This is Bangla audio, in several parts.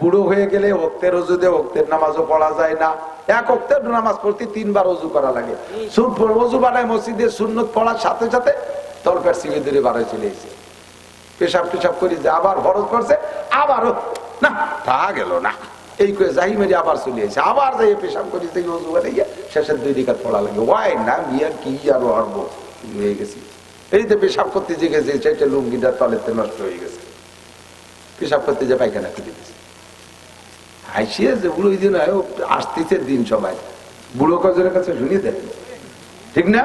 বুড়ো হয়ে গেলে ওক্তের অজুতে ওক্তের নামাজও পড়া যায় না। এক ওক্তের নামাজ পড়তে 3 বার অজু করা লাগে। অজু বানায় মসজিদে সুন্নত পড়ার সাথে সাথে তলপেট সিঁড়ি ধরে বাড়ায় চলে এসেছে, পেশাব টেশাব করি যে আবার ফরজ করছে, আবারও না তা গেল না, এই করে যাই মেরে আবার চলে এসে আবার যাই পেশাব করি অজু বানাইয়া শেষের 2 রিকাত পড়া লাগে। ওয়াই না বিয়ার কি আরো হারবো হয়ে গেছি, এই যে পেশাব করতে যে গেছে সেটা লুঙ্গিটা তলেতে নষ্ট হয়ে গেছে, পেশাব করতে যে পায়খানা করে দিয়েছে। হাসিয়ে যে বুড়ো দিন আসতেছে দিন সবাই বুড়ো কজনের কাছে শুনিয়ে দেন, ঠিক না?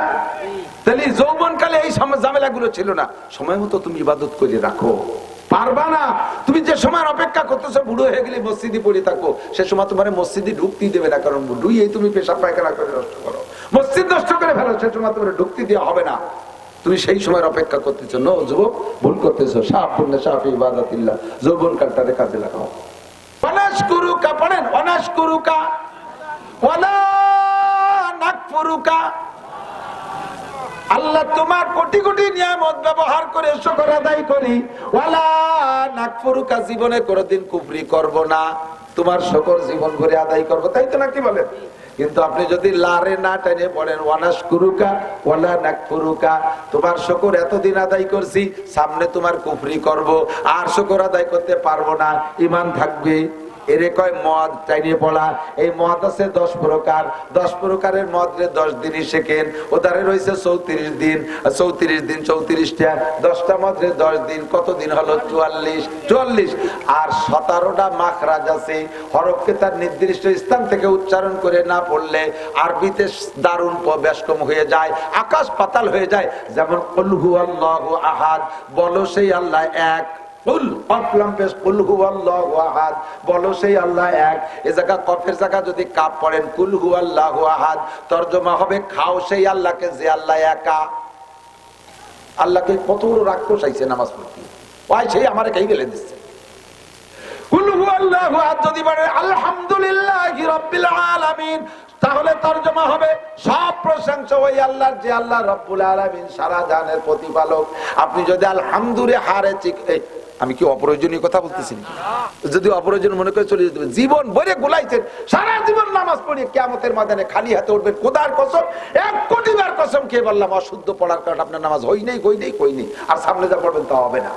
তাহলে যৌবন কালে এই ঝামেলা গুলো ছিল না। সময় মতো তুমি ইবাদত করে রাখো, পারবা না। তুমি যে সময় অপেক্ষা করতেছো বুড়ো হয়ে গেলে মসজিদে পড়ে থাকো, সে সময় তোমার মসজিদে ঢুকতেই দেবে না, কারণ বুড়ুই তুমি পেশাব পায়খানা করে নষ্ট করো, মসজিদ নষ্ট করে ফেলো, সে সময় তোমার ঢুকতে দেওয়া হবে না। তুমি সেই সময় অপেক্ষা করতেছো। নো যুবক, ভুল করতেছো। ইবাদাতিল্লাহ, যৌবন কালটারে কাজে লাগাও। অনাশকুরুকা পড়েন, অনাশকুরুকা ওয়ালা নাকফুরুকা। আল্লাহ তোমার কোটি কোটি নিয়ামত ব্যবহার করে শুকর আদায় করি, ওয়ালা নাকফুরুকা, জীবনে কোনদিন কুফরি করব না, তোমার শুকর জীবন ভরে আদায় করব, তাই তো নাকি বলেন? কিন্তু আপনি যদি লারে না টেনে পড়েন ওয়ানাশকুরুকা ওয়ালা নাকফুরুকা, তোমার শুকর এতদিন আদায় করছি, সামনে তোমার কুফরি করব, আর শুকর আদায় করতে পারবো না, ঈমান থাকবে। এরে কয় মদ টাইনে পড়া। এই মদ আছে 10 প্রকার, 10 প্রকারের মদ রে 10 দিনই শেখেন, ওদারে রয়েছে 34 দিন, 34 দিন 34টা, 10টা মদ রে 10 দিন, কত দিন হলো? 44। আর 17টা মাখরাজ আছে, হরফকে তার নির্দিষ্ট স্থান থেকে উচ্চারণ করে না পড়লে আরবিতে দারুণ ব্যস্কম হয়ে যায়, আকাশ পাতাল হয়ে যায়। যেমন কুল হুয়াল্লাহু আহাদ, বলো সেই আল্লাহ এক। বলো সেই আল্লাহ এক। এ জায়গা কফের জায়গা যদি কাপ পড়েন কুল হুয়াল্লাহু আহাদ, তরজমা হবে খাও সেই আল্লাহকে যে আল্লাহ একা। আল্লাহকে কত বড় রাক্ষস আইছে নামাজ পড়তে, ওই সেই আমারে খাই গেলে দিচ্ছে। কুল হুয়াল্লাহু আহাদ যদি বলেন আলহামদুলিল্লাহি রাব্বিল আলামিন, তাহলে তরজমা হবে সব প্রশংসা ওই আল্লাহর যে আল্লাহ রব্বুল আলামিন, সারা জাহানের প্রতিপালক। আপনি যদি আলহামদুলিল্লাহ হারে আমি কি অপ্রয়োজনীয় কথা বলতেছি? যদি অপ্রয়োজনীয় মনে করে চলে যেতে হবে। জীবন ভরে গোলাইছেন, সারা জীবন নামাজ পড়িয়ে কিয়ামতের ময়দানে খালি হাতে উঠবেন। খোদার কসম, 1 কোটি বার কসম খেয়ে বললাম, অশুদ্ধ পড়ার কারণে আপনার নামাজ হই নেই, আর সামনে যা পড়বেন তা হবে না।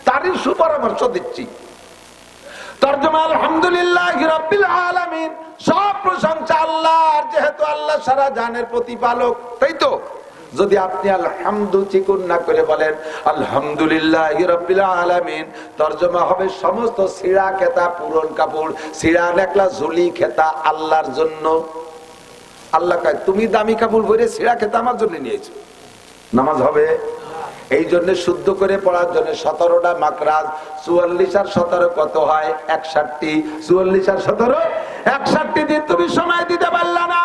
তারই সুপরামর্শ দিচ্ছি। তরজমা আলহামদুলিল্লাহি রাব্বিল আলামিন, সব প্রশংসা আল্লাহর, যেহেতু আল্লাহ সারা জাহানের প্রতিপালক, তাই তো? যদি আপনি আলহামদু চিকুন না করে বলেন আলহামদুলিল্লাহি রাব্বিল আলামিন, তরজমা হবে সমস্ত ছিঁড়া খেতা, পুরন কাপড়, ছিঁড়া নেকলা, ঝুলি খেতা আল্লাহর জন্য। আল্লাহ কয় তুমি দামি কাপড় পরে ছিঁড়া খেতা আমার জন্য নিয়েছো, নামাজ হবে? এই জন্য শুদ্ধ করে পড়ার জন্য 17টা মাকরাজ। 44 আর 17 কত হয়? 61। 44 আর 17 61 দিন তুমি সময় দিতে পারলা না।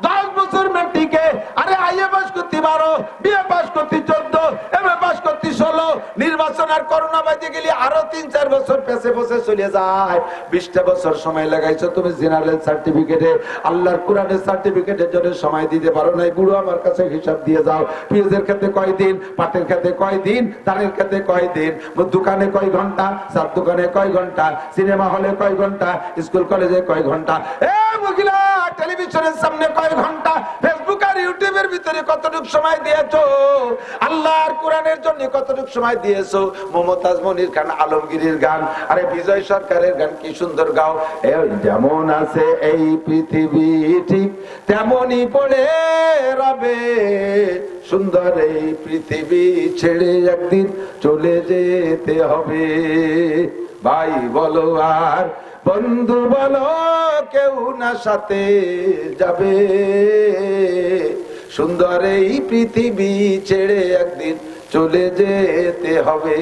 10 বছর মেট্রিকে, আরে আইএ পাস করতে 12, বিএ পাস করতে 14, এমএ পাস করতে 16, নির্বাচন আর করোনা বাজে গেলে আরো 3-4 বছর পেছে বসে চলে যায়। 20টা বছর সময় লাগাইছো তুমি জেনারেল সার্টিফিকেটে, আল্লাহর কোরআনের সার্টিফিকেটের জন্য সময় দিতে পারো নাই। বুড়ো আমার কাছে হিসাব দিয়ে যাও, পেঁয়াজের ক্ষেত্রে কয়দিন, পাটের ক্ষেত্রে কয়দিন, ধানের ক্ষেত্রে কয়দিন, দোকানে কয় ঘন্টা, চার দোকানে কয় ঘন্টা, সিনেমা হলে কয় ঘন্টা, স্কুল কলেজে কয় ঘন্টা, মহিলা টেলিভিশনের সামনে কয় ঘন্টা, ফেসবুক আর ইউটিউবের ভিতরে কতটুকু সময় দিয়েছো, আল্লাহর কোরআনের জন্য কতটুকু সময় দিয়েছো। মমতাজ মনির খান আলমগীরের গান, আরে বিজয় সরকারের গান কি সুন্দর গাও। যেমন আছে এই পৃথিবী ঠিক তেমনই পড়ে রবে, সুন্দর এই পৃথিবী ছেড়ে একদিন চলে যেতে হবে। ভাই বলো আর বন্ধু বলো, কেউ না সাথে যাবে, সুন্দর এই পৃথিবী ছেড়ে একদিন চলে যেতে হবে।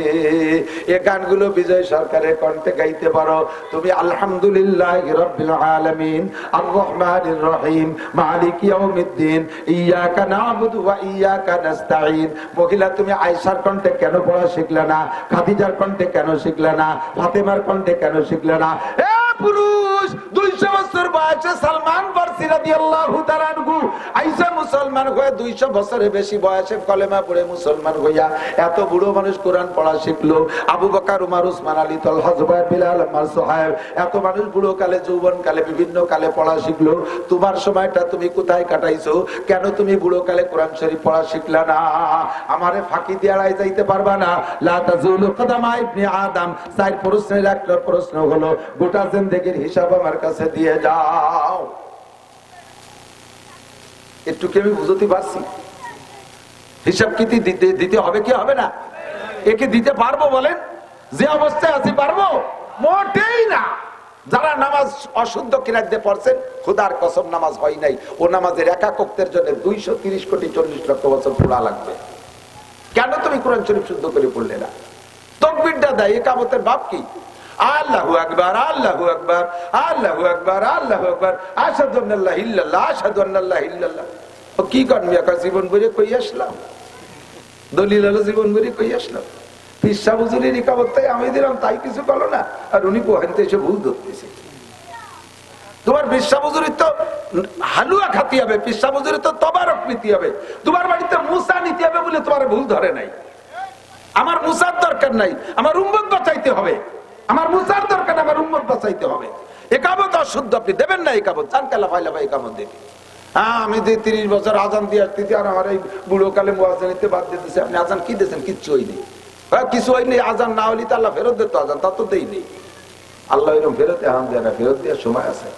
এই গানগুলো বিজয় সরকারের কণ্ঠে গাইতে পারো তুমি। আলহামদুলিল্লাহি রাব্বিল আলামিন, আর রহমানির রহিম, মালিক ইয়াউমিদ্দিন, ইয়াকা না'বুদু ওয়া ইয়াকা নাস্তাঈন। মহিলা তুমি আয়েশার কণ্ঠে কেন পড়া শিখলে না? খাদিজার কণ্ঠে কেন শিখলে না? ফাতেমার কণ্ঠে কেন শিখলে না? পুরুষ মানুষ 200 বছর বয়সে সালমান ফারসি রাদিয়াল্লাহু তাআলা আনহু আইসা মুসলমান হয়ে 200 বছরের বেশি বয়সে কলেমা পড়ে মুসলমান হইয়া এত বুড়ো মানুষ কোরআন পড়া শিখলো। আবু বকর, উমর, উসমান, আলী, তালহা, জুবায়ের, বিলাল, আম্মার, সুহায়ব, এত মানুষ বুড়ো কালে, যৌবন কালে, বিভিন্ন কালে পড়া শিখলো। তোমার সময়টা তুমি কোথায় কাটাইছো? কেন তুমি বুড়ো কালে কোরআন শরীফ পড়া শিখলা না? আমারে ফাঁকি দিয়ে এড়াই যাইতে পারবা না। লা তাজুলু কদামা ইবনে আদম। চার প্রশ্নের একটা প্রশ্ন হলো গোটা জিন্দেগীর হিসাব আমার কাছে দিয়ে যাও। একটু কি আমি বুঝতে পারছি? হিসাব কি দিতে হবে কি হবে না? একে দিতে পারবো বলেন? যে অবস্থায় আছি পারবো? মোটেই না। যারা নামাজ অশুদ্ধ কিরাত দিয়ে পড়ছেন, খোদার কসম নামাজ হয় নাই। ও নামাজের একাকত্বের জন্য 230 কোটি 40 লক্ষ বছর পুরা লাগবে। কেন তুমি কোরআন শরীফ শুদ্ধ করে পড়লে না? তাকবীরটা দেয়, ইকামতের বাপ কি? আল্লাহু আকবার, আল্লাহু আকবার, আল্লাহু আকবার, আল্লাহু আকবার, আশহাদু আন্না লা ইলাহা ইল্লাল্লাহ, আশহাদু আন্না লা ইলাহা ইল্লাল্লাহ। ও কি করবি? একা জীবন ভরে কই আসলাম? দলিল হলো জীবন ভরে কই আসলাম। পিসা হুজুরের ইকামতটাই আমি দিলাম, তাই কিছু করলো না। আর উনি পোহাইতে এসে ভুল ধরতেছে। তোমার পিসা হুজুরের তো হালুয়া খাতি হবে, পিসা হুজুরের তো তবারক নিতে হবে, তোমার বাড়িতে মুসা নিতে হবে বলে তোমার ভুল ধরে নাই। আমার মুসার দরকার নাই, আমার উম্মত বাঁচাইতে হবে। আমার মুসার দরকার, আমার উম্মত বাঁচাইতে হবে। একামত অশুদ্ধ আপনি দেবেন না। একামত চান কালা ফাইলা ভাই একামত দেবে। হ্যাঁ, আমি 30 বছর আজান দিয়ে আসতেছি, আর আমার এই বুড়ো কালে মুয়াজ্জিনিতে বাদ দিতেছে। আপনি আজান কি দিয়েছেন? কিচ্ছু হয়নি। কিছু হয়নি। আজান না হলে তো আল্লাহ ফেরত দিত। আজান তা তো দেয়নি। আল্লাহ এরকম ফেরত আজান দেয় না, ফেরত দেওয়ার সময় আছে।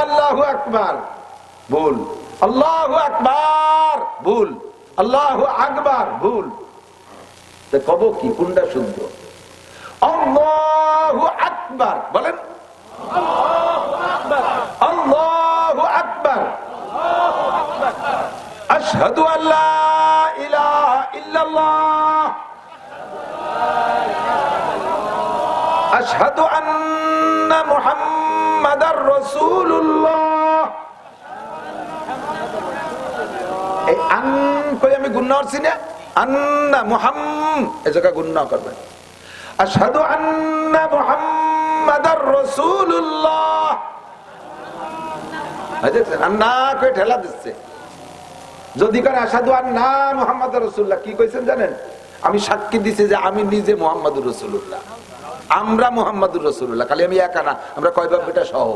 আল্লাহু আকবার ভুল, আল্লাহু আকবার ভুল, আল্লাহু আকবার ভুল। কব কি? কোনটা শুদ্ধ? আল্লাহু আকবার বলেন। আল্লাহু আকবার। আশহাদু আল্লা ইলাহা ইল্লাল্লাহ, আশহাদু আন্না মুহাম্মাদার রাসূলুল্লাহ। এই আন কই আমি গুনাহ করছি না? আন্না মুহাম্মাদ এই জায়গা গুনাহ করবেন। আশহাদু আন্না মুহাম্মাদার রাসূলুল্লাহ। আন্না কই ঠেলা দিচ্ছে। যদি করে আশহাদু আন্না মুহাম্মাদুর রাসূলুল্লাহ, কি কইছেন জানেন? আমি সাক্ষী দিছি যে আমি নিজে মুহাম্মাদুর রাসূলুল্লাহ, আমরা মুহাম্মাদুর রাসূলুল্লাহ। খালি আমি একা না, আমরা কয় বাপ বেটা সহ।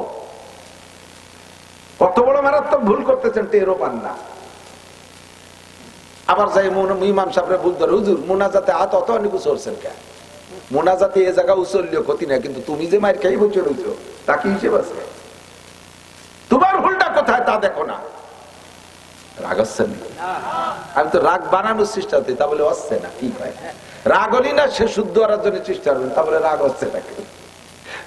কত বড় মারাত্মক ভুল করতেছেন টেরও পান না। আবার যাই ইমাম সাহেবরা ভুল ধরে, হুজুর মোনাজাতে হাত অত অনেক উচলছেন কেন? মোনাজাতে এ জায়গা উচললেও ক্ষতি না, কিন্তু তুমি যে মায়ের খেয়ে বসে রয়েছো তা কি হিসেব আছে? তোমার ভুলটা কোথায় তা দেখো না। রাগ হচ্ছে না? আমি তো রাগ বানানোর চেষ্টা হচ্ছে, তা বলে হচ্ছে না। কি হয়? রাগ হলি না সে শুদ্ধ করার জন্য চেষ্টা করবেন, তা বলে রাগ হচ্ছে না।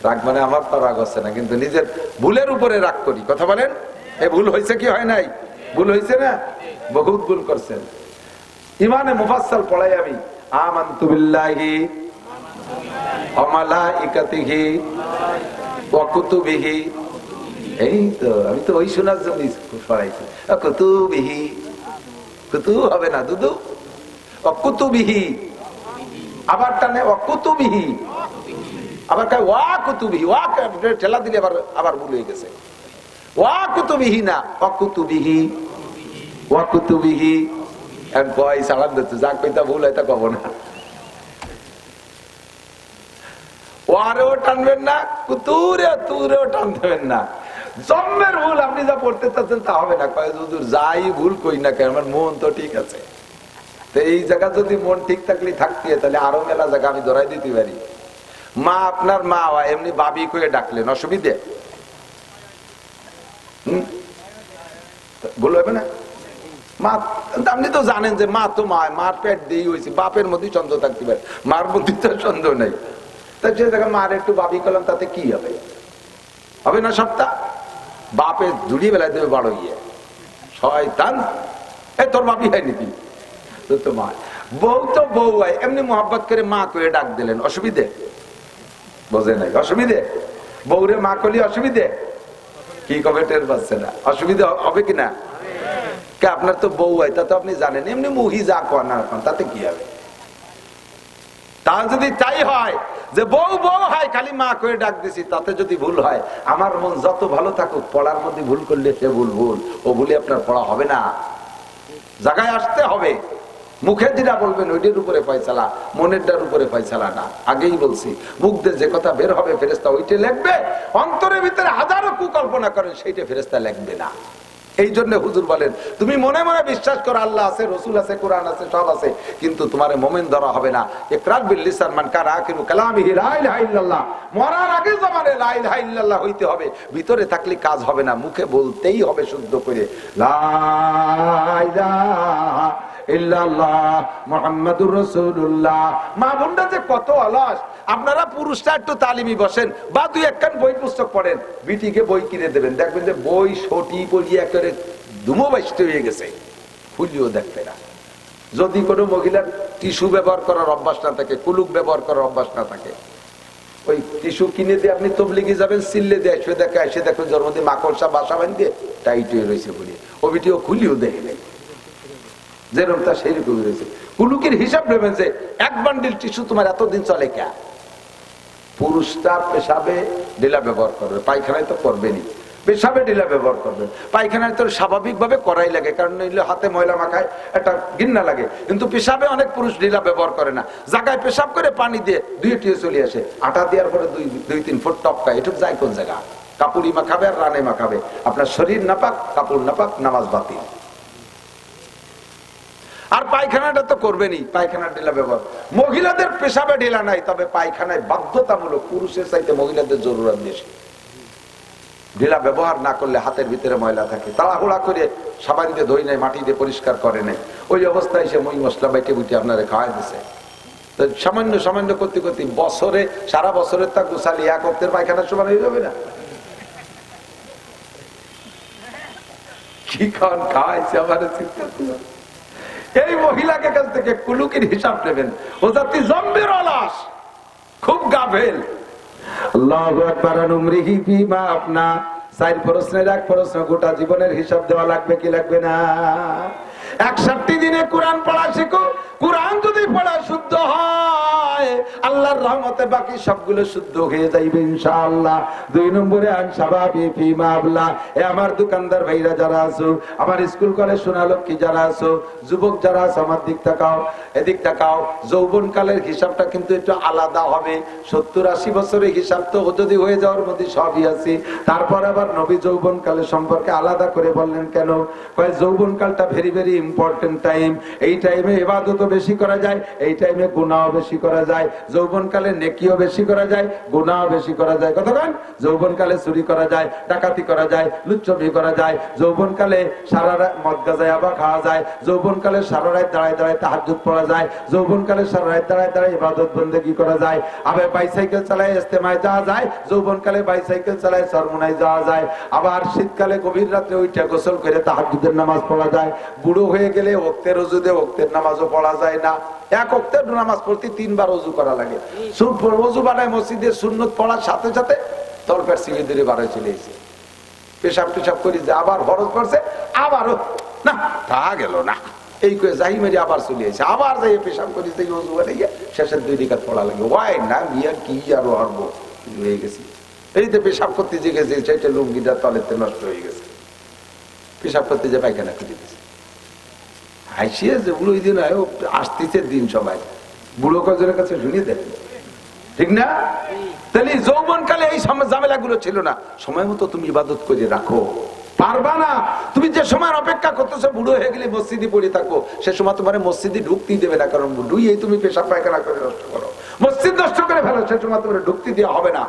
রাগ মানে আমার তো রাগ হচ্ছে না, কিন্তু নিজের ভুলের উপরে রাগ করি। কথা বলেন, এ ভুল হয়েছে কি হয় নাই? ভুল হয়েছে না? বহুত ভুল করছেন। ইমানে মুফাসসাল পড়াই আমি আমানতু বিল্লাহি ওয়া মালাইকাতিহি ওয়া কুতুবিহি। এই তো আমি তো ওই শোনার জন্য পড়াইছি। কুতুবিহি, কুতু হবে না দুদু, কুতুবিহি। আবার টানে কুতুবিহি, আবার কয় ওয়া কুতুবিহি। ওয়া ঠেলা দিলে আবার ভুল হয়ে গেছে। ওয়া কুতুবিহি না, কুতুবিহি, ওয়া কুতুবিহি। এখন কয় সালাম দিচ্ছে, যা কইতা ভুল হয় তা কব না। ওয়ারেও টানবেন না, কুতুরে তুরেও টান দেবেন না। জন্মের ভুল আপনি যা পড়তে চাচ্ছেন তা হবে না। কয় হুজুর যাই ভুল কই না কেন, আমার মন তো ঠিক আছে। তো এই জায়গা যদি মন ঠিক থাকলে থাকতে, তাহলে আরো মেলা জায়গা আমি ধরাই দিতে পারি। মা আপনার মা এমনি বাবি করে ডাকলেন, অসুবিধে? ভুল হবে না? মা আপনি তো জানেন যে মা তো মা, মার পেট দিয়ে হয়েছে, বাপের মধ্যে সন্দেহ থাকতে পারে, মার মধ্যে তো সন্দেহ নেই। তাই সে জায়গায় মার একটু বাবি করলাম, তাতে কি হবে? হবে না সপ্তাহ? বাপের জুড়ি বেলায় দেবে বড় ইয়ে শয়তান। এই তোর বাপি হয় নাকি? তো মা বউ তো বউ হয়, এমনি মোহাব্বত করে মা করে ডাক দিলেন, অসুবিধে? বোঝে নাই অসুবিধে? বউরে মা করলে অসুবিধে? কি কবে টের পাচ্ছে না? অসুবিধা হবে কিনা? আপনার তো বউ হয়, তা তো আপনি জানেন, এমনি মুহি যা কর না তাতে কি হবে? তা যদি তাই হয় যে বউ বউ হয় খালি মা করে ডাক দিছি, তাতে যদি ভুল হয়, আমার মন যত ভালো থাকুক, পড়ার মধ্যে ভুল করলে সে ভুল ভুল, ও ভুলে আপনার পড়া হবে না। জায়গায় আসতে হবে। মুখে যেটা বলবেন ওইটার উপরে ফয়সালা, মনেরটার উপরে ফয়সালা না। আগেই বলছি, মুখ দিয়ে যে কথা বের হবে ফেরেশতা ওইটা লিখবে, অন্তরের ভিতরে হাজারো কুকল্পনা করেন সেইটা ফেরেশতা লিখবে না। এই জন্য হুজুর বলেন, তুমি মনে মনে বিশ্বাস করো আল্লাহ আছে, রসুল আছে, কোরআন আছে, সব আছে, কিন্তু তোমার মোমেন ধরা হবে না। ইকরার বিল লিসান মান কানা আখিরু কালামিহি লা ইলাহা ইল্লাল্লাহ, মরার আগে জমানে লা ইলাহা ইল্লাল্লাহ হইতে হবে। ভিতরে থাকলে কাজ হবে না, মুখে বলতেই হবে শুদ্ধ করে লা ইলাহা ইল্লাল্লাহ মুহাম্মাদুর রাসূলুল্লাহ। মা বোনরা যে কত অলস, আপনারা পুরুষরা একটু তালিমি বসেন বা দুই একখান বই পুস্তক পড়েন, বিটিকে বই কিনে দেবেন, দেখবেন যে বই সটি পড়িয়ে একেবারে ধুমো বাইশতে হয়ে গেছে, খুলিও দেখবে না। যদি কোনো মহিলার টিস্যু ব্যবহার করার অভ্যাস না থাকে, কুলুক ব্যবহার করার অভ্যাস না থাকে, ওই টিস্যু কিনে দিয়ে আপনি তবলিগে যাবেন, সিললে দিয়ে এসে দেখে এসে দেখবেন যার মধ্যে মাকড়সা বাসা বাঁধিয়ে টাইট হয়ে রয়েছে বলিয়ে, ও বিটিও খুলিও দেখে নেই, যেরকম তা সেই রকমই রয়েছে। কুলুকের হিসাব নেবেন যে এক বান্ডিল টিস্যু তোমার এতদিন চলে কে? পুরুষটা পেশাবে ঢিলা ব্যবহার করবে, পায়খানায় তো করবেনি, পেশাবে ঢিলা ব্যবহার করবে, পায়খানায় তো স্বাভাবিকভাবে করাই লাগে, কারণ হাতে ময়লা মাখায় একটা ঘৃণা লাগে, কিন্তু পেশাবে অনেক পুরুষ ঢিলা ব্যবহার করে না, জায়গায় পেশাব করে পানি দিয়ে ধুয়ে চলে আসে, আটা দেওয়ার পরে দুই তিন ফুট টপকা, এটুক যায় কোন জায়গা? কাপড়ি মাখাবে আর রানে মাখাবে, আপনার শরীর নাপাক, কাপড় নাপাক, নামাজ বাতিল। আর পায়খানাটা তো করবেনি, পায়খানার ঢিলা ব্যবহার। মহিলাদের পেশাবে ঢিলা নাই, তবে পায়খানায় বাধ্যতামূলক, পুরুষের চাইতে মহিলাদের জরুরত বেশি। ঢিলা ব্যবহার না করলে হাতের ভিতরে ময়লা থাকে, তাড়াহুড়া করে সাবান দিয়ে ধুই নাই, মাটি দিয়ে পরিষ্কার করে নাই, ওই অবস্থায় সে মই মশলা বাইটে বুটে আপনারা খাওয়াই দিছে। সামান্য সামান্য করতে করতে বছরে, সারা বছরের তা গোসালি এক অক্তের পায়খানার সমান হয়ে যাবে না? কি খান খাওয়াইছে আমার চিন্তা। এই মহিলাকে কাছ থেকে কুলুকের হিসাব নেবেন, ও জাতি জম্বের অলস, খুব গাফেল। আল্লাহু আকবার। উমরিহি ফিমা আপনা, চার প্রশ্নের এক প্রশ্ন, গোটা জীবনের হিসাব দেওয়া লাগবে কি লাগবে না? 61 দিনে কোরআন পড়া শিখো, কোরআন যদি পড়া শুদ্ধ হয় আল্লাহর রহমতে বাকি সবগুলো শুদ্ধ হয়ে যাইবে ইনশাআল্লাহ। 2 নম্বরে আন শাবাবি ফিমা আবলা, এ আমার দোকানদার ভাইরা যারা আছো, আমার স্কুল কলেজ সোনালক্ষ্মী যারা আছো, যুবক যারা আছো, আমার দিক তাকাও, এদিক তাকাও। যৌবন কালের হিসাবটা কিন্তু একটু আলাদা হবে। 70-80 বছরের হিসাব তো যদি হয়ে যাওয়ার মধ্যে সবই আছে। তারপর আবার নবী যৌবন কালের সম্পর্কে আলাদা করে বললেন কেন? কয় যৌবন কালটা ভেরি ভেরি ইম্পর্টেন্ট টাইম। এই টাইমে ইবাদতও বেশি করা যায়, এই টাইমে গুনাহও বেশি করা যায়। যৌবনকালে নেকিও বেশি করা যায়, গুনাহও বেশি করা যায়। কতক্ষণ? যৌবনকালে চুরি করা যায়, ডাকাতি করা যায়, লুচ্ছবি করা যায়। যৌবনকালে সারা রাত মদ গাঁজা আবার খাওয়া যায়। যৌবনকালে সারা রাত দাঁড়ায় দাঁড়ায় তাহাজ্জুদ পড়া যায়। যৌবনকালে সারা রাত দাঁড়ায় দাঁড়ায় ইবাদত বন্দেগী করা যায়। আবার বাইসাইকেল চালায় ইস্তেমায় যাওয়া যায়। যৌবনকালে বাইসাইকেল চালায় চরমোনায় যাওয়া যায়। আবার শীতকালে গভীর রাত্রে ওইটা গোসল করে তাহাজ্জুদের নামাজ পড়া যায়। বুড়ো হয়ে গেলে ওক্তের ওযুতে ওক্তের নামাজও পড়া যায় না। এক ওক্তের নামাজ পড়তে 3 বার ওযু করা লাগে। ওযু বানায় মসজিদের সুন্নত পড়ার সাথে সাথে তরকার সিঁড়ি ধরে বাড়ায় চলে এসে পেশাব টেশাব করি যে আবার ফরজ করছে, আবারও না তা গেল না, এই করে যাই মেরে আবার চলে এসে আবার যাই পেশাব করি যে ওযু বানাইয়া শেষের 2 রিকাত পড়া লাগে। ওয়াই না মিয়া কি আরো হারবো হয়ে গেছি। এইতে পেশাব করতে যে গেছে সেটা লুঙ্গিটা তলেতে নষ্ট হয়ে গেছে, পেশাব করতে যে পায়খানা করে দিয়েছে। হাসিয়ে যে বুড়ো ওই দিন আসতেছে দিন সবাই বুড়ো কজনের কাছে শুনিয়ে দেন, ঠিক না? তাহলে যৌবনকালে এই ঝামেলা গুলো ছিল না। সময় মতো তুমি ইবাদত করে রাখো, পারবা না। তুমি যে সময় অপেক্ষা করতেছো বুড়ো হয়ে গেলে মসজিদে পড়ে থাকো, সে সময় তোমার মসজিদে ঢুকতেই দেবে না, কারণ বুড়োই তুমি পেশাব পায়খানা করে নষ্ট করো, মসজিদ নষ্ট করে ফেলো, সে সময় তোমার ঢুকতে দেওয়া হবে না।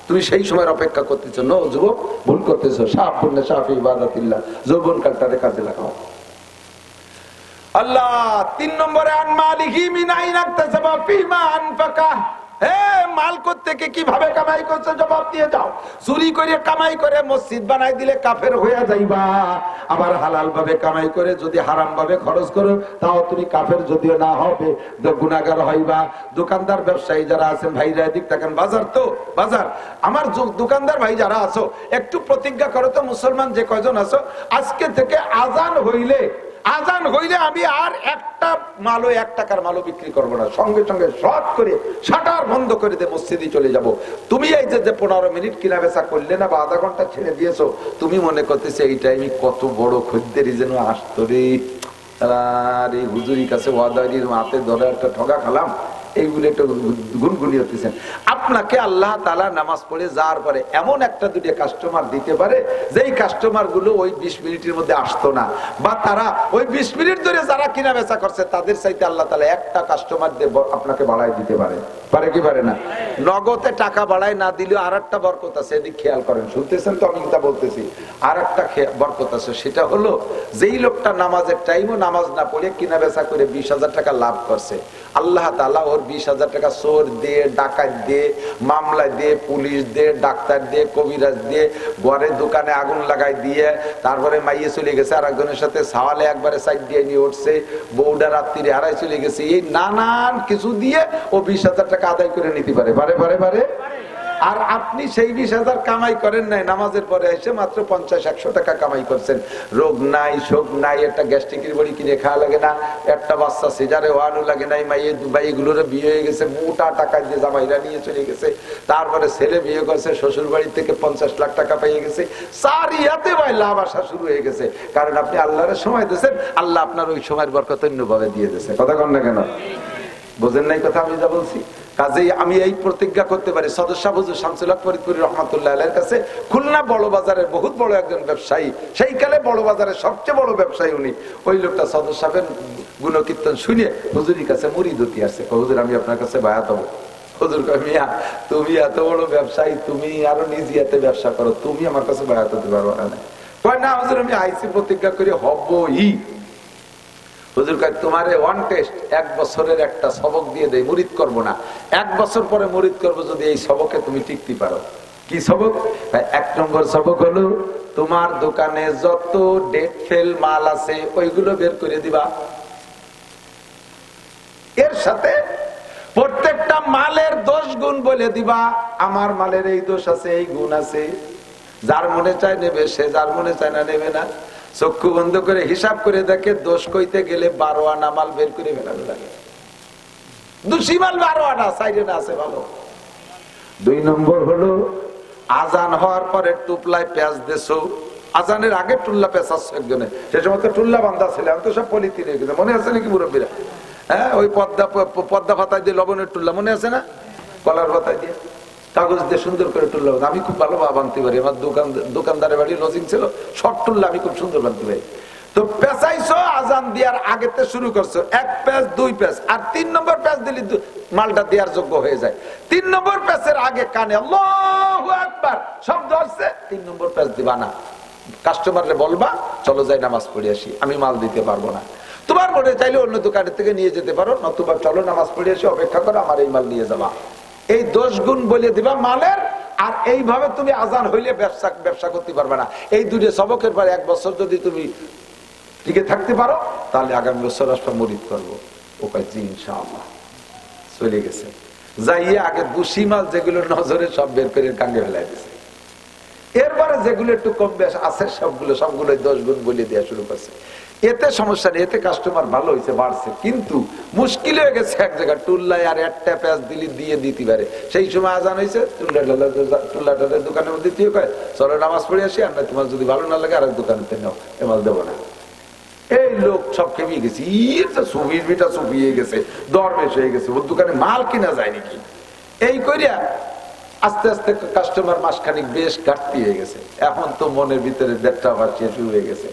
তুমি সেই সময় অপেক্ষা করতেছো। নো যুবক, ভুল করতেছো। সাফ বললে সাফ ইবাদাতিল্লাহ, যৌবনকালটারে কাজে লাগাও। আল্লাহ 3 নম্বরে আন মালিহি মিন আইন ইকতাসাবা ফিমা আনফাকা, মাল থেকে কিভাবে কামাই করছে জবাব দিয়ে যাও। চুরি করে কামাই করে মসজিদ বানাই দিলে কাফের হয়ে যাইবা, আবার হালাল ভাবে কামাই করে যদি হারাম ভাবে খরচ করো তাও তুমি কাফের যদিও না হবে গুনাহগার হইবা। দোকানদার ব্যবসায়ী যারা আছেন ভাইরা এদিক থাকেন, বাজার তো বাজার, আমার দোকানদার ভাই যারা আছো একটু প্রতিজ্ঞা করো তো, মুসলমান যে কয়জন আছো, আজকে থেকে আজান হইলে আমি আর একটা মালও 1 টাকার মালও বিক্রি করবো না, সঙ্গে সঙ্গে শর্ট করে শাটার বন্ধ করে দিয়ে মসজিদে চলে যাব। তুমি এই যে 15 মিনিট কিনা বেচা করলে না বা আধা ঘন্টা ছেড়ে দিয়েছো, তুমি মনে করতেছে এই টাইমে কত বড় খদ্দেরই যেন আসতো রে, আর এই হুজুরির কাছে ওয়াদারির হাতে ধরে একটা ঠগা খালাম, এইগুলো একটু গুনগুনি হতেছেন। আপনাকে আল্লাহ তাআলা নামাজ পড়ে যাওয়ার পরে এমন একটা দুটো কাস্টমার দিতে পারে যেই কাস্টমার গুলো ওই 20 মিনিটের মধ্যে আসতো না, বা তারা ওই 20 মিনিট ধরে যারা কিনা বেচা করছে তাদের চাইতে আল্লাহ তাআলা একটা কাস্টমার দিয়ে আপনাকে বাড়াই দিতে পারে। পারে কি পারে না? নগদে টাকা বাড়ায় না দিলেও আর একটা বরকত আছে, এদিক খেয়াল করেন, শুনতেছেন তো আমি তা বলতেছি। আর একটা বরকত আছে, সেটা হলো যেই লোকটা নামাজের টাইমও নামাজ না পড়ে কিনা বেচা করে 20,000 টাকা লাভ করছে, আল্লাহ তাআলা ওর 20,000 টাকা চোর দিয়ে, ডাকাত দিয়ে, মামলা দিয়ে, পুলিশ দিয়ে, ডাক্তার দিয়ে, কবিরাজ দিয়ে, ঘরের দোকানে আগুন লাগাই দিয়ে, তারপরে মাইয়ে চলে গেছে আর একজনের সাথে সাওয়ালে একবারে সাইড দিয়ে নিয়ে উঠছে, বউডা রাত্রি হারাই চলে গেছে, এই নানান কিছু দিয়ে ও 20,000 টাকা আদায় করে নিতে পারে। পারে পারে পারে আর আপনি সেই 20,000 কামাই করেন নাই, নামাজের পরে এসে মাত্র 50-100 টাকা কামাই করছেন। রোগ নাই, শোক নাই, একটা গ্যাস্ট্রিকের বড়ি কিনে খাওয়া লাগে না, একটা বাচ্চা সিজারে ওয়ানো লাগে নাই, মাইগুলোর বিয়ে হয়ে গেছে, মোটা টাকা দিয়ে জামাইরা নিয়ে চলে গেছে, তারপরে ছেলে বিয়ে করছে, শ্বশুর বাড়ি থেকে 50 লাখ টাকা পেয়ে গেছে, সারিয়াতে ভাই লাভ আসা শুরু হয়ে গেছে, কারণ আপনি আল্লাহর সময় দিয়েছেন, আল্লাহ আপনার ওই সময়ের বরকত অন্যভাবে দিয়ে দিয়েছে। কথা কন না কেন? বোঝেন নাই কথা আমি যা বলছি? কাজেই আমি এই প্রতিজ্ঞা করতে পারি, সদস্য হুজুর শামসুল হক ফরিদপুরি রহমাতুল্লাহ আলাইহির কাছে খুলনা বড় বাজারের বহুত বড় একজন ব্যবসায়ী, সেই কালে বড় বাজারের সবচেয়ে বড় ব্যবসায়ী উনি, ওই লোকটা সদস্য সাহেবের গুণকীর্তন শুনে হুজুরের কাছে মুরিদ হতে আসছে, হুজুর আমি আপনার কাছে বায়াত হবো। হুজুর কয়, মিয়া তুমি এত বড় ব্যবসায়ী, তুমি আরো নিজে এতে ব্যবসা করো, তুমি আমার কাছে বায়াত হতে পারবো না। কয় না হুজুর আমি আইসি প্রতিজ্ঞা করে হবই। হুজুর কয় তোমারে ওয়ান টেস্ট, 1 বছরের একটা সবক দিয়ে দেয়, মুরিদ করবো না, 1 বছর পরে মুরিদ করবো যদি এই সবকে তুমি টিকতে পারো। কি সবক? 1 নম্বর সবক হলো তোমার দোকানে যত ডেট ফেল মাল আছে ওইগুলো বের করে দিবা, এর সাথে প্রত্যেকটা মালের দোষ গুণ বলে দিবা, আমার মালের এই দোষ আছে, এই গুণ আছে, যার মনে চায় নেবে সে, যার মনে চায় না নেবে না। চক্ষু বন্ধ করে হিসাব করে দেখে দোষ কইতে গেলে 12 আনা মাল বের করে ফেলানো লাগে, দোষী মাল 12 আনা, সাইডে না আছে ভালো। 2 নম্বর হলো আজান হওয়ার পরে টুপলায় পেঁয়াজ দেছো, আজানের আগে টুল্লা পেঁচাচ্ছ একজনে, সে সময় তো টুল্লা বান্ধা ছিল, আমি তো সব পলিথিন হয়ে গেছে, মনে আছে নাকি মুরব্বীরা? হ্যাঁ, ওই পদ্মা পাতায় দিয়ে লবণের টুল্লা, মনে আছে না? কলার পাতায় দিয়ে কাগজ দিয়ে সুন্দর করে টুল্লা, আমি খুব ভালো বানতে পারি, আমার দোকানদারের বাড়ি লজিং ছিল, শর্ট টুল্লা আমি খুব সুন্দর বানতে পারি। তো পেঁচাইছো, আজান দেওয়ার আগেতে শুরু করছো, 1 প্যাঁচ 2 প্যাঁচ, আর 3 নম্বর প্যাঁচ দিলে মালটা দেওয়ার যোগ্য হয়ে যায়। 3 নম্বর প্যাঁচের আগে কানে আল্লাহু আকবার শব্দ আসছে, 3 নম্বর প্যাঁচ দিবা না, কাস্টমাররে বলবা চলো যাই নামাজ পড়ে আসি, আমি মাল দিতে পারবো না। তোমার মনে চাইলে অন্য দোকানের থেকে নিয়ে যেতে পারো, নতুবা চলো নামাজ পড়ে আসি, অপেক্ষা করো, আমার এই মাল নিয়ে যাবা। এই 10 গুণ বলে দিবা মালের, আর এইভাবে তুমি আজান হইলে ব্যবসা করতে পারবে না। এই 2 সবকের পরে 1 বছর যদি তুমি টিকে থাকতে পারো, তাহলে আগামী বছর আসলে মুরিদ করবো। ও কয় জি ইনশাআল্লাহ। চলে গেছে, যাইয়ে আগে দোষী মাল যেগুলো নজরে সব বের করে কাঙ্গে ফেলাই দিছে, এরপরে যেগুলো একটু কম বেশ আছে সবগুলো 10 গুণ বলে দেওয়া শুরু করছে। এতে সমস্যা নেই, এতে কাস্টমার ভালো হয়েছে, বাড়ছে, কিন্তু মুশকিল হয়ে গেছে এক জায়গায় টুল্লায় আর একটা পেঁয়াজ দিয়ে দিতে পারে। সেই সময় আজান হয়েছে, টুল্লাটার দোকানের মধ্যে দিয়ে কয় চলো নামাজ পড়ে আসি, আর না তোমার যদি ভালো না লাগে আর এক দোকানেতে নাও, এ মাল দেবো না। এই লোক সব খেপিয়ে গেছে, সুফির বিটা সুফিয়ে গেছে, দরবেশ হয়ে গেছে, ওর দোকানে মাল কিনা যায় নাকি। এই করিয়া আস্তে আস্তে কাস্টমার মাসখানিক বেশ ঘাটতি হয়ে গেছে। এখন তো মনের ভিতরে দেড়টা বাড়ছে শুরু হয়ে গেছে।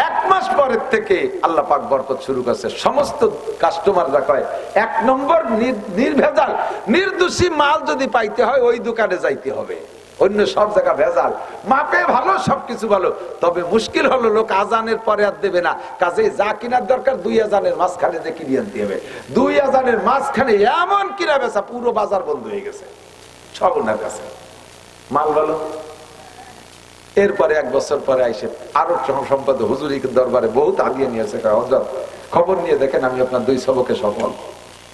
1 মাস পরের থেকে আল্লাহ পাক বরকত শুরু করছে। সমস্ত কাস্টমাররা কয় 1 নম্বর নির্ভেজাল নির্দোষী মাল যদি পাইতে হয় ওই দোকানে যাইতে হবে, অন্য সব জায়গা ভেজাল, মাপে ভালো, সবকিছু ভালো, তবে মুশকিল হলো লোক আজানের পরে আর দেবে না। কাজে যা কিনার দরকার 2 আজানের মাঝখানে যে কিনে আনতে হবে। 2 আজানের মাঝখানে এমন কিনা বেচা, পুরো বাজার বন্ধ হয়ে গেছে, সব ওনার কাছে মাল ভালো। এরপরে 1 বছর পরে আইসে আরো সম্পাদক হুজুরি দরবারে বহুত আগিয়ে নিয়েছে, হযরত খবর নিয়ে দেখেন আমি আপনার 2 সবকে সফল।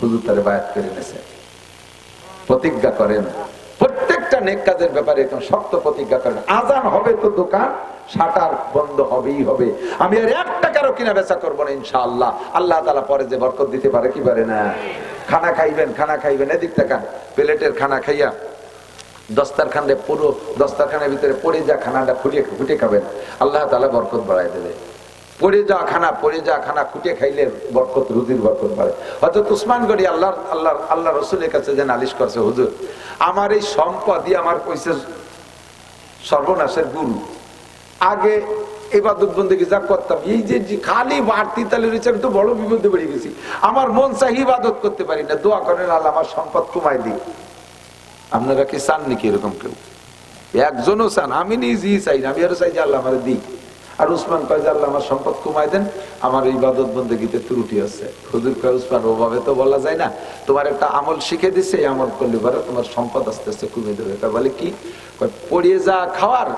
হুজুর তারে বায়াত করে নিয়েছে। প্রতিজ্ঞা করেন, প্রত্যেকটা নেক কাজের ব্যাপারে একদম শক্ত প্রতিজ্ঞা করেন। আজান হবে তো দোকান শাটার বন্ধ হবেই হবে, আমি আর 1 টাকারও কিনা বেচা করবো না ইনশাআল্লাহ। আল্লাহ তাআলা পরে যে বরকত দিতে পারে কি পারে না। খানা খাইবেন, এদিক তাকান, প্লেটের খানা খাইয়া দস্তারখানে, পুরো দস্তারখানের ভিতরে পড়ে যা খানাটা খুঁটে খাবেন, আল্লাহ তাআলা বরকত বাড়ায় দেবে। পড়ে যা খানা খুঁটে খাইলে বরকত, রুজির বরকত বাড়ে। হযরত উসমান গনি আল্লাহ রাসূলের কাছে যে নালিশ করছে, হুজুর আমার এই সম্পদই আমার কইছে সর্বনাশের গুরু। আগে ইবাদত বন্দেগী যা করতাম, এই যে খালি বাড়তি তালে রয়েছে, আমি তো বড় বিপদে পড়ে গেছি। আমার মন চাই ইবাদত করতে পারি না, দোয়া করেন আল্লাহ আমার সম্পদ কমাই দিই। আপনারা কি চান নাকি এরকম কেউ? একজনও চান? আমি নিজেই চাই না, আমি আরো চাই যে আল্লাহ আমার দিই। আর উসমান কয় যে আল্লাহ আমার সম্পদ কমাই দেন, আমার ইবাদত বন্দেগীতে ত্রুটি আছে। হুজুর কয় উসমান ওভাবে তো বলা যায় না, তোমার একটা আমল শিখে দিচ্ছে, এই আমল করলে পরে তোমার সম্পদ আস্তে আস্তে কমে দেবে। বলে কি? পড়িয়ে যা খাওয়ার,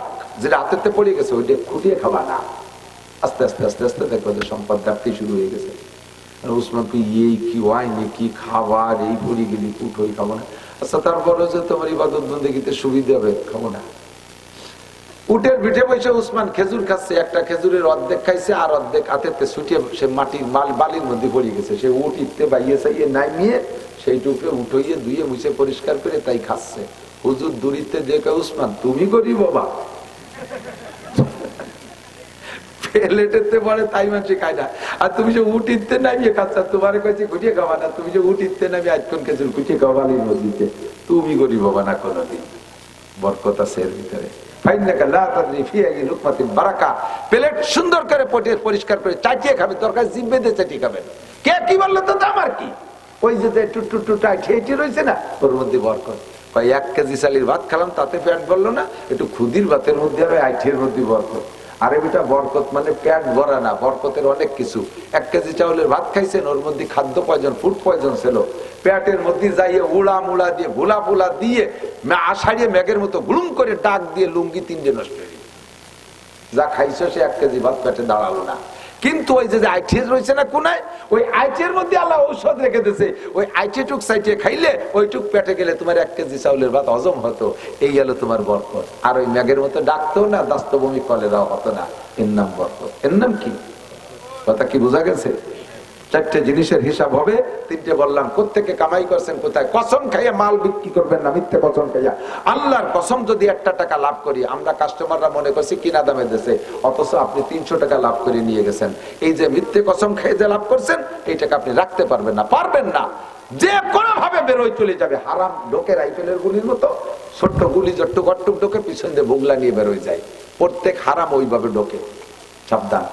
যেটা হাতেতে পড়ে গেছে ওইটা খুঁটিয়ে খাবা না, আস্তে আস্তে আস্তে আস্তে দেখো যে সম্পদ ডাকতে শুরু হয়ে গেছে। উসমান কি এই কি ওয়াইনি কি খাবার, এই পড়ে গেলি উঠোই খাবো না। আচ্ছা তারপরে যে তোমার ইবাদত বন্দেগীতে সুবিধা হবে, খাবো না। উটের পিঠে বসে উসমান খেজুর খাচ্ছে, একটা খেজুরের অর্ধেক খাইছে আর অর্ধেক হাতেতে ছুটিয়ে সে মাটির বালির মধ্যে পড়ে গেছে। সে উঠ ইতে বাইয়ে চাইয়ে নামিয়ে সেইটুকে উঠইয়ে ধুয়ে মুছে পরিষ্কার করে তাই খাচ্ছে। হুজুর দূরিতে দেখে উসমান তুমি করি বাবা, প্লেটেতে পড়ে তাই মানুষ খায় না, আর তুমি যে উঠ ইতে নামিয়ে খাচ্ছা, তোমার কাছে ঘুটিয়ে খাবা না, তুমি যে উঠ ইতে নামিয়ে আজক্ষণ খেজুর ঘুটিয়ে খাওয়া বালির মধ্যে, তুমি করি বাবা না কোনোদিন। বরকত আছে এর ভিতরে। প্লেট সুন্দর করে পরিষ্কার করে চাটিয়ে খাবে, দরকার জিম্বে দিয়ে চাটিয়ে খাবেন। কে কি বললো তো আমার কি, ওই যে টুটু রয়েছে না, ওর মধ্যে বরকত। 1 কেজি চালের ভাত খেলাম, তাতে পেট ভরলো না, একটু খুদির ভাতের মধ্যে হবে, আইঠের মধ্যে বরকত। আরে বেটা বরকত মানে পেট ভরা না, বরকতের অনেক কিছু। 1 কেজি চাউলের ভাত খাইছেন, ওর মধ্যে খাদ্য পয়জন, ফুড পয়জন ছিল, পেটের মধ্যে যাইয়ে উড়া মুড়া দিয়ে ভুলা ফুলা দিয়ে আষাঢ়িয়ে মেঘের মতো গুলুম করে ডাক দিয়ে লুঙ্গি 3 নষ্ট হয়ে যা খাইছো সে 1 কেজি ভাত পেটে দাঁড়ালো না। কিন্তু ওই যে আইঠে রয়েছে না কোনায়, ওই আইঠের মধ্যে আল্লাহ ঔষধ রেখে দিয়েছে, ওই আইঠে টুক সাইটে খাইলে ওইটুক পেটে গেলে তোমার 1 কেজি চাউলের ভাত হজম হতো। এই গেল তোমার বরকত। আর ওই মেঘের মতো ডাকতো না, দাস্ত বমি কলেরাও হতো না। এর নাম বরকত। এর নাম কি? কথা কি বোঝা গেছে? 4টে জিনিসের হিসাব হবে। 3টে বললাম, কোত্থেকে কামাই করছেন, কোথায়। কসম খাইয়া মাল বিক্রি করবেন না, মিথ্যে কসম খাইয়া। আল্লাহর কসম যদি 1 টাকা লাভ করি, আমরা কাস্টমাররা মনে করছি কিনা দামে দিয়েছে, অথচ আপনি 300 টাকা লাভ করে নিয়ে গেছেন। এই যে মিথ্যে কসম খাইয়ে যে লাভ করছেন, এই টাকা আপনি রাখতে পারবেন না, যে কোনো ভাবে বেরোয় চলে যাবে। হারাম ঢোকে রাইফেলের গুলির মতো, ছোট্ট গুলি জট্টু গট্টুক ঢোকে, পিছন দিয়ে বুগলা নিয়ে বেরোয় যায়। প্রত্যেক হারাম ওইভাবে ঢোকে, সাবধান।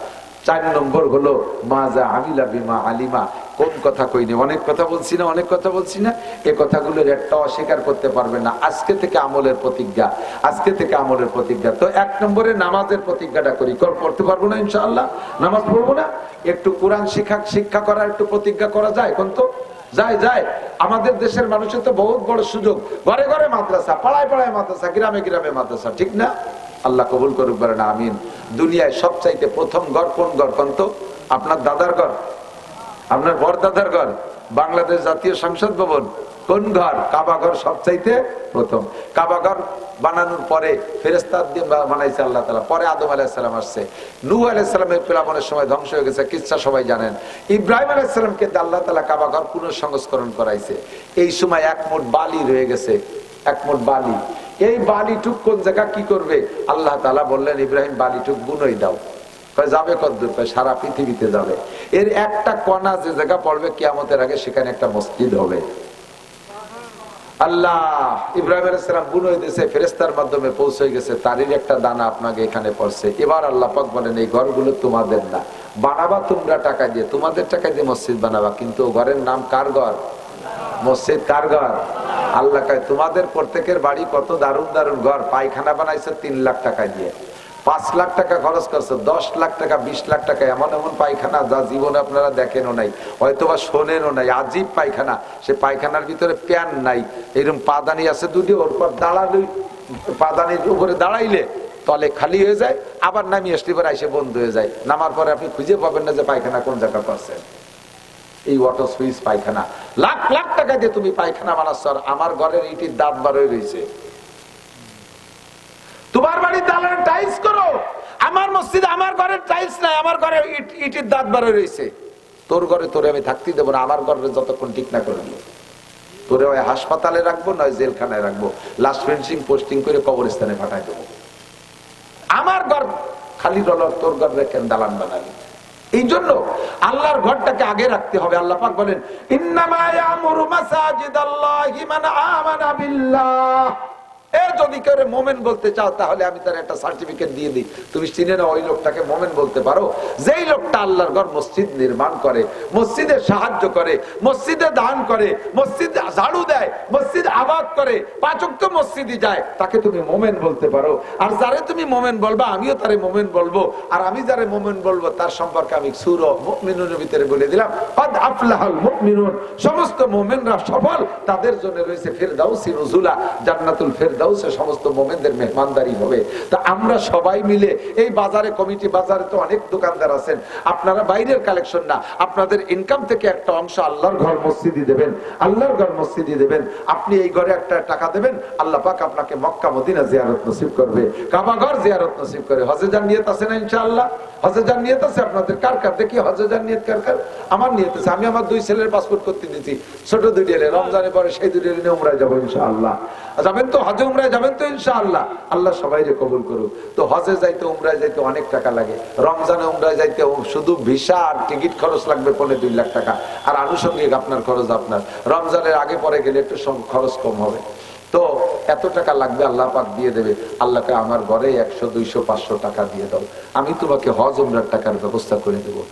4 নম্বর হলো মাজা আমিলা বিমা আলিমা। কোন কথা কইনি, অনেক কথা বলছি না, এই কথাগুলোর একটা অস্বীকার করতে পারবেন না। আজকে থেকে আমলের প্রতিজ্ঞা। তো 1 নম্বরে নামাজের প্রতিজ্ঞাটা করি, পড়তে পারবো না ইনশাআল্লাহ, নামাজ পড়বো না। একটু কোরআন শিক্ষা করার একটু প্রতিজ্ঞা করা যায় কোন তো? যায়। আমাদের দেশের মানুষের তো বহুত বড় সুযোগ, ঘরে ঘরে মাদ্রাসা, পাড়ায় পাড়ায় মাদ্রাসা, গ্রামে গ্রামে মাদ্রাসা, ঠিক না? আল্লাহ কবুল করুক, বলেন আমিন। দুনিয়ায় সবচাইতে প্রথম ঘর কোন ঘর কোন তো? আপনার দাদার ঘর, আপনার বড়দাদার ঘর, বাংলাদেশ জাতীয় সংসদ ভবন। কোন ঘর? কাবা ঘর সবচাইতে প্রথম। কাবা ঘর বানানোর পরে ফেরেশতা দিয়ে বানাইছে আল্লাহ তাআলা, পরে আদম আলাইহিস সালাম আসছে। নূহ আলাইহিস সালামের প্লাবনের সময় ধ্বংস হয়ে গেছে, কিচ্ছা সবাই জানেন। ইব্রাহিম আলাইহিস সালামকে আল্লাহ তাআলা কাবা ঘর পুনঃসংস্করণ করাইছে। এই সময় 1 মুঠ বালি রয়ে গেছে, 1 মুঠ বালি। এই বালিটুক কোন জায়গা কি করবে? আল্লাহ তাআলা বললেন, ইব্রাহিম বালিটুক বুনই দাও। যাবে কতদূর? সারা পৃথিবীতে যাবে। এর একটা কণা যে জায়গা পড়বে কিয়ামতের আগে, সেখানে একটা মসজিদ হবে। আল্লাহ ইব্রাহিম আলাইহিস সালাম বুনই দিয়েছে, ফেরেশতার মাধ্যমে পৌঁছে গেছে, তারই একটা দানা আপনাকে এখানে পড়ছে। এবার আল্লাহ পাক বলেন, এই ঘরগুলো তোমাদের না, বানাবা তোমরা টাকা দিয়ে, তোমাদের টাকা দিয়ে মসজিদ বানাবা, কিন্তু ঘরের নাম কার ঘর? মসজিদ কার ঘর? আল্লাহ কয় তোমাদের প্রত্যেকের বাড়ি কত দারুণ দারুণ ঘর, পায়খানা বানাইছে 3 লাখ টাকা দিয়ে, 5 লাখ টাকা খরচ করছে, 10 লাখ টাকা, 20 লাখ টাকা, এমন এমন পায়খানা যা জীবনে আপনারা দেখেনও নাই, হয়তোবা শোনেনও নাই। আজীব পায়খানা, সে পায়খানার ভিতরে প্যান নাই, এরকম পাদানি আছে দুটি, ওর পর দাঁড়ালে পাদানির উপরে দাঁড়াইলে তলে খালি হয়ে যায়, আবার নামিয়ে আসলে পরে এসে বন্ধ হয়ে যায়। নামার পরে আপনি খুঁজে পাবেন না যে পায়খানা কোন জায়গা করছেন। এই ওয়াটার সুইচ পায়খানা, লাখ লাখ টাকা দিয়ে তুমি পায়খানা বানাচ্ছ, আর আমার ঘরের ইটির দাঁত বার হয়ে রয়েছে। তোমার বাড়ির দালানের টাইলস করো, আমার মসজিদ আমার ঘরের টাইলস নাই, আমার ঘরে ইটের দাঁত বার হয়ে রয়েছে। তোর ঘরে তোরে আমি থাকতে দেবো না, আমার ঘরে যতক্ষণ ঠিক না করবি। তোরে ওই হাসপাতালে রাখবো, নয় জেলখানায় রাখবো, লাস্ট ফিনিশিং পোস্টিং করে কবরস্থানে পাঠাই দেবো। আমার ঘর খালি ডলার, তোর ঘর রেখে দালান বানাবি। এই জন্য আল্লাহর ঘরটাকে আগে রাখতে হবে। আল্লাহ পাক বলেন, ইন্নামা ইয়ামুরু মাসাজিদাল্লাহি মান আমানা বিল্লাহ। যদি কেউ মোমেন বলতে চাও, তাহলে আমি তার একটা সার্টিফিকেট দিয়ে দিই, তুমি চিনে না ওই লোকটাকে মোমেন বলতে পারো, যেই লোকটা আল্লাহর ঘর মসজিদ নির্মাণ করে, মসজিদে সাহায্য করে, মসজিদে দান করে, মসজিদ ঝাড়ু দেয়, মসজিদ আবাদ করে, 5 ওয়াক্ত মসজিদে যায়, তাকে তুমি মোমেন বলতে পারো। আর যারে তুমি মোমেন বলবা, আমিও তারে মোমেন বলবো। আর আমি যারে মোমেন বলবো, তার সম্পর্কে আমি সূরা মুমিনুনের ভিতরে বলে দিলাম, কদ আফলাহাল মুমিনুন, সমস্ত মোমেনরা সফল, তাদের জন্য রয়েছে ফিরদাউসি নুজুলা, জান্নাতুল ফিরদাউসে সমস্ত মোমেনদের মেহমানদারি হবে। তা আমরা সবাই মিলে এই বাজারে, কমিটি বাজারে তো অনেক দোকানদার আছেন, আপনারা বাইরের কালেকশন না, আপনাদের ইনকাম থেকে একটা অংশ আল্লাহর ঘর মসজিদে দেবেন, আল্লাহর ঘর মসজিদে দেবেন। আপনি এই ঘরে একটা টাকা দেবেন, আল্লাহ পাক আপনাকে মক্কা মদিনা জিয়ারত নসিব করবে, কাবা ঘর জিয়ারত নসিব করে। হজে যান নিয়ত আছে না ইনশাআল্লাহ? হজে যান নিয়ত আছে আপনাদের? কার কার দেখি হজে যান নিয়ত কার কার? আমার নিয়ত আছে। আমি আমার 2 ছেলের পাসপোর্ট করতে দিয়েছি, ছোট 2 ছেলে, রমজানের পরে সেই 2 ছেলে নিয়ে উমরায় যাবো ইনশাআল্লাহ। যাবেন তো হজে উমরায় যাবেন তো ইনশাআল্লাহ? আল্লাহ সবাইকে কবুল করুক। তো হজে যাইতে উমরায় যাইতে অনেক টাকা লাগে, রমজানে উমরায় যাইতে শুধু ভিসা আর টিকিট খরচ লাগবে 2.5 লাখ টাকা, আর আনুষঙ্গিক আপনার খরচ, আপনার রমজানের আগে পরে গেলে একটু খরচ কম হবে। তো এত টাকা লাগবে, আল্লাহ পাক দিয়ে দেবে। আল্লাহকে আমার ঘরে 100, 200, 500 টাকা দিয়ে দাও, আমি তোমাকে হজ উমরার টাকার ব্যবস্থা করে দেবো।